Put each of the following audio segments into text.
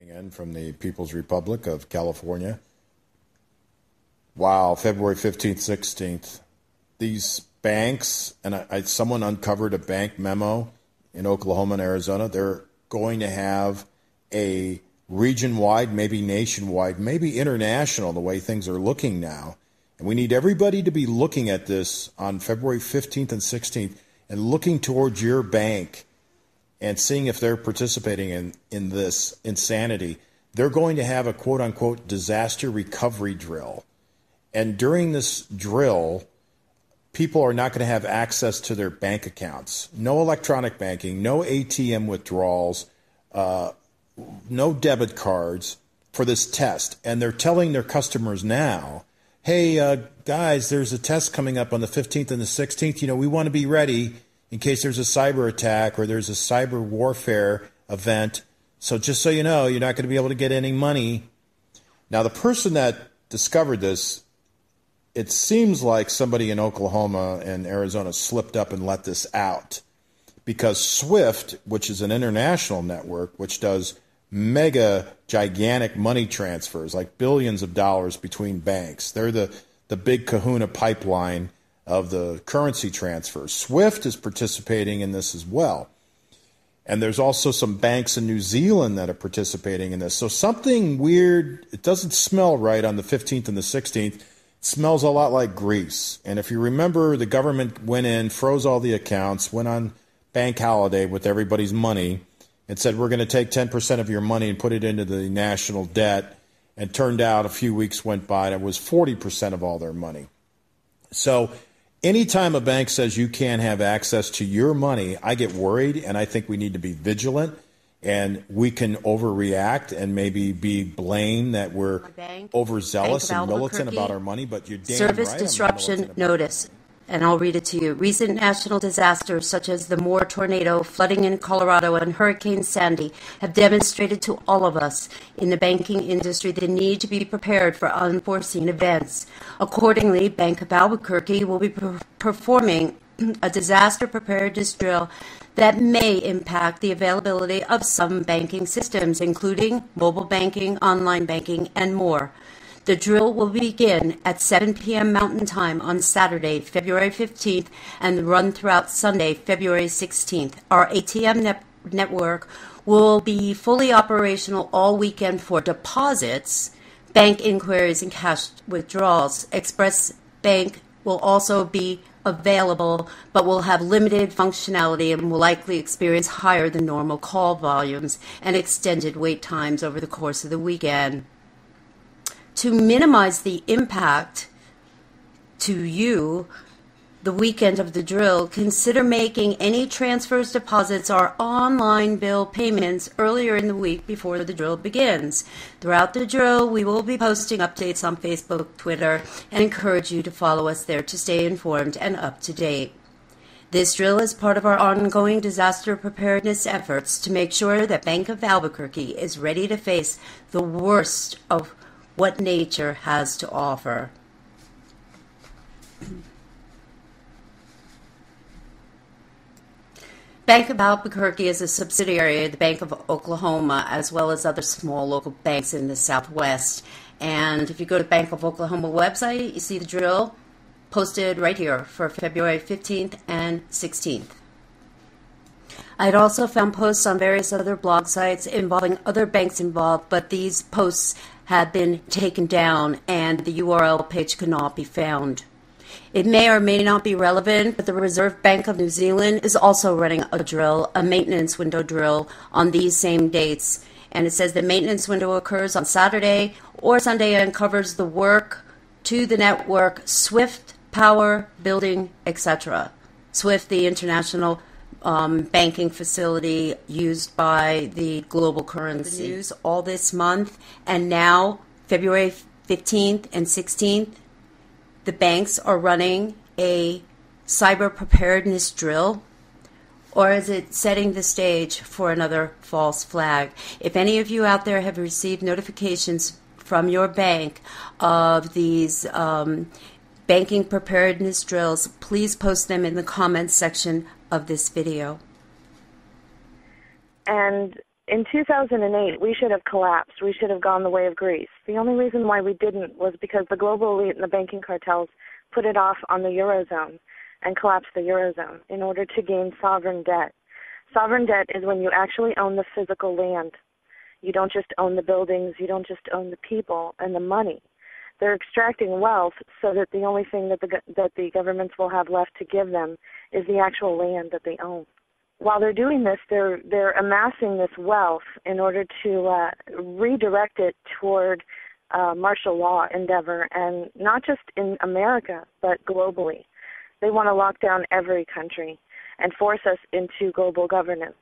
Again from the People's Republic of California. Wow, February 15th, 16th. These banks, and someone uncovered a bank memo in Oklahoma and Arizona. They're going to have a region-wide, maybe nationwide, maybe international, the way things are looking now. And we need everybody to be looking at this on February 15th and 16th and looking towards your bank and seeing if they're participating in this insanity. They're going to have a quote-unquote disaster recovery drill. And during this drill, people are not going to have access to their bank accounts. No electronic banking, no ATM withdrawals, no debit cards for this test. And they're telling their customers now, hey, guys, there's a test coming up on the 15th and the 16th. You know, we want to be ready in case there's a cyber attack or there's a cyber warfare event. So just so you know, you're not going to be able to get any money. Now, the person that discovered this, it seems like somebody in Oklahoma and Arizona slipped up and let this out because SWIFT, which is an international network, which does mega gigantic money transfers, like billions of dollars between banks. They're the big kahuna pipeline of the currency transfers. SWIFT is participating in this as well. And there's also some banks in New Zealand that are participating in this. So something weird, it doesn't smell right on the 15th and the 16th. It smells a lot like grease. And if you remember, the government went in, froze all the accounts, went on bank holiday with everybody's money, and said, we're going to take 10% of your money and put it into the national debt. And turned out a few weeks went by and it was 40% of all their money. So anytime a bank says you can't have access to your money, I get worried, and I think we need to be vigilant, and we can overreact and maybe be blamed that we're overzealous and militant about our money, but you're damn Service right. disruption notice, and I'll read it to you. Recent national disasters such as the Moore tornado, flooding in Colorado, and Hurricane Sandy have demonstrated to all of us in the banking industry the need to be prepared for unforeseen events. Accordingly, Bank of Albuquerque will be performing a disaster preparedness drill that may impact the availability of some banking systems, including mobile banking, online banking, and more. The drill will begin at 7 p.m. Mountain Time on Saturday, February 15th, and run throughout Sunday, February 16th. Our ATM network will be fully operational all weekend for deposits, bank inquiries, and cash withdrawals. Express Bank will also be available, but will have limited functionality and will likely experience higher than normal call volumes and extended wait times over the course of the weekend. To minimize the impact to you the weekend of the drill, consider making any transfers, deposits, or online bill payments earlier in the week before the drill begins. Throughout the drill, we will be posting updates on Facebook, Twitter, and encourage you to follow us there to stay informed and up to date. This drill is part of our ongoing disaster preparedness efforts to make sure that Bank of Albuquerque is ready to face the worst of what nature has to offer. Bank of Albuquerque is a subsidiary of the Bank of Oklahoma, as well as other small local banks in the Southwest. And if you go to Bank of Oklahoma website, you see the drill posted right here for February 15th and 16th. I'd also found posts on various other blog sites involving other banks involved, but these posts have been taken down and the URL page could not be found. It may or may not be relevant, but the Reserve Bank of New Zealand is also running a drill, a maintenance window drill, on these same dates. And it says the maintenance window occurs on Saturday or Sunday and covers the work to the network, SWIFT, power, building, etc. SWIFT, the international banking facility used by the global currency. News all this month, and now February 15th and 16th, the banks are running a cyber preparedness drill, or is it setting the stage for another false flag? If any of you out there have received notifications from your bank of these banking preparedness drills, please post them in the comments section of this video. And in 2008, we should have collapsed. We should have gone the way of Greece. The only reason why we didn't was because the global elite and the banking cartels put it off on the Eurozone and collapsed the Eurozone in order to gain sovereign debt. Sovereign debt is when you actually own the physical land. You don't just own the buildings. You don't just own the people and the money. They're extracting wealth so that the only thing that the governments will have left to give them is the actual land that they own. While they're doing this, they're amassing this wealth in order to redirect it toward martial law endeavor, and not just in America, but globally. They want to lock down every country and force us into global governance,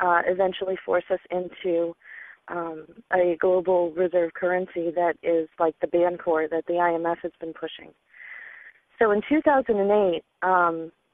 eventually force us into a global reserve currency that is like the Bancor that the IMF has been pushing. So in 2008,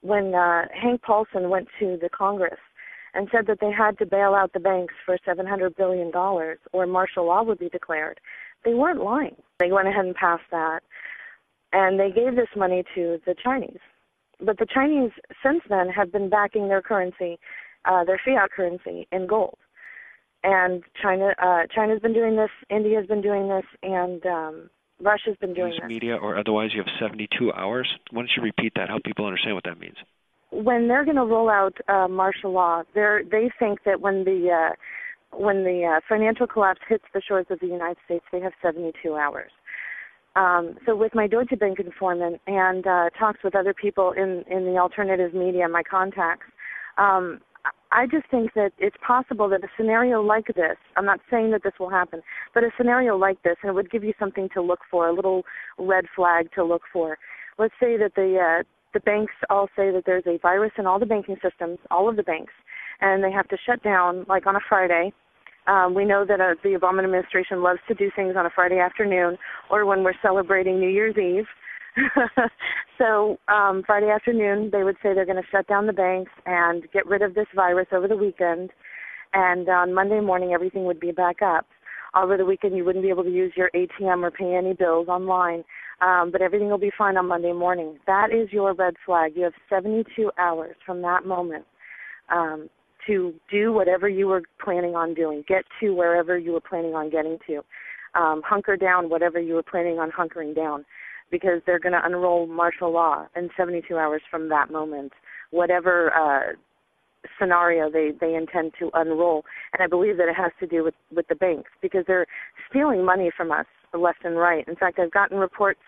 when Hank Paulson went to the Congress and said that they had to bail out the banks for $700 billion or martial law would be declared, they weren't lying. They went ahead and passed that, and they gave this money to the Chinese. But the Chinese, since then, have been backing their currency, their fiat currency, in gold. And China's been doing this, India's been doing this, and Russia's been doing this. Media or otherwise, you have 72 hours. Why don't you repeat that? Help people understand what that means. When they're going to roll out martial law, they think that when the financial collapse hits the shores of the United States, they have 72 hours. So with my Deutsche Bank informant and talks with other people in the alternative media, my contacts, I just think that it's possible that a scenario like this, I'm not saying that this will happen, but a scenario like this, and it would give you something to look for, a little red flag to look for. Let's say that the banks all say that there's a virus in all the banking systems, all of the banks, and they have to shut down, like on a Friday. We know that the Obama administration loves to do things on a Friday afternoon or when we're celebrating New Year's Eve. So Friday afternoon, they would say they're going to shut down the banks and get rid of this virus over the weekend. And on Monday morning, everything would be back up. Over the weekend, you wouldn't be able to use your ATM or pay any bills online. But everything will be fine on Monday morning. That is your red flag. You have 72 hours from that moment to do whatever you were planning on doing, get to wherever you were planning on getting to, hunker down whatever you were planning on hunkering down, because they're going to unroll martial law in 72 hours from that moment, whatever scenario they intend to unroll. And I believe that it has to do with the banks, because they're stealing money from us left and right. In fact, I've gotten reports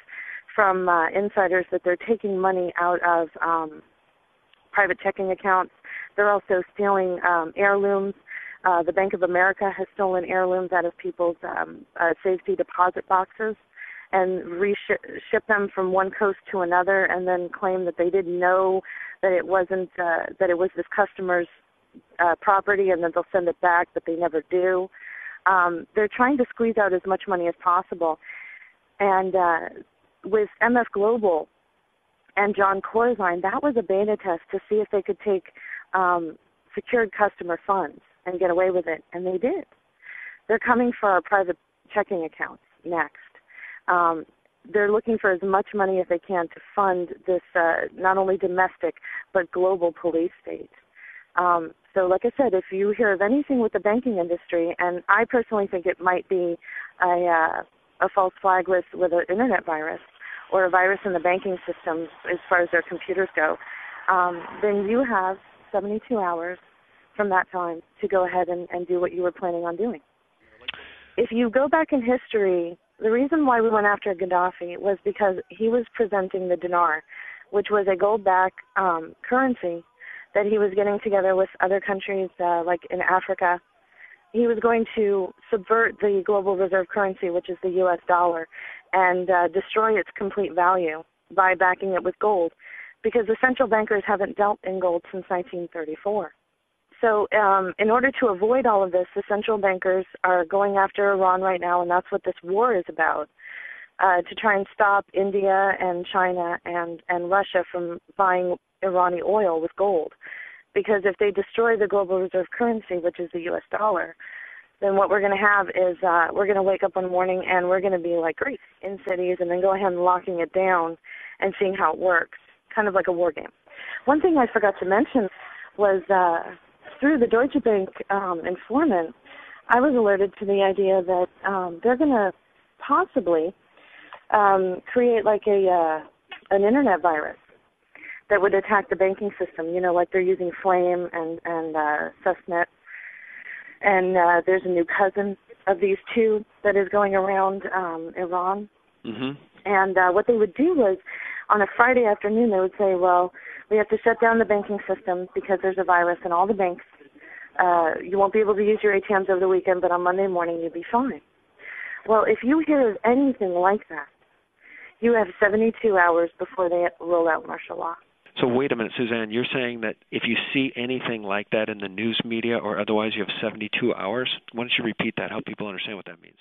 from insiders that they're taking money out of private checking accounts. They're also stealing heirlooms. The Bank of America has stolen heirlooms out of people's safety deposit boxes and ship them from one coast to another, and then claim that they didn't know that it wasn't that it was this customer's property, and then they'll send it back, but they never do. They're trying to squeeze out as much money as possible. And with MF Global and John Corzine, that was a beta test to see if they could take secured customer funds and get away with it, and they did. They're coming for our private checking accounts next. They're looking for as much money as they can to fund this not only domestic but global police state. So like I said, if you hear of anything with the banking industry, and I personally think it might be a false flag with an internet virus or a virus in the banking system as far as their computers go, then you have 72 hours from that time to go ahead and do what you were planning on doing. If you go back in history, the reason why we went after Gaddafi was because he was presenting the dinar, which was a gold-backed currency that he was getting together with other countries like in Africa. He was going to subvert the global reserve currency, which is the U.S. dollar, and destroy its complete value by backing it with gold, because the central bankers haven't dealt in gold since 1934. So in order to avoid all of this, the central bankers are going after Iran right now, and that's what this war is about, to try and stop India and China and Russia from buying Iranian oil with gold. Because if they destroy the global reserve currency, which is the U.S. dollar, then what we're going to have is we're going to wake up one morning and we're going to be like Greece in cities, and then go ahead and locking it down and seeing how it works, kind of like a war game. One thing I forgot to mention was through the Deutsche Bank informant, I was alerted to the idea that they're going to possibly create like an internet virus that would attack the banking system. You know, like they're using Flame and Susnet. And there's a new cousin of these two that is going around Iran. Mm-hmm. And what they would do was, on a Friday afternoon, they would say, well, we have to shut down the banking system because there's a virus in all the banks. You won't be able to use your ATMs over the weekend, but on Monday morning you'll be fine. Well, if you hear of anything like that, you have 72 hours before they roll out martial law. So wait a minute, Suzanne, you're saying that if you see anything like that in the news media or otherwise, you have 72 hours? Why don't you repeat that, help people understand what that means?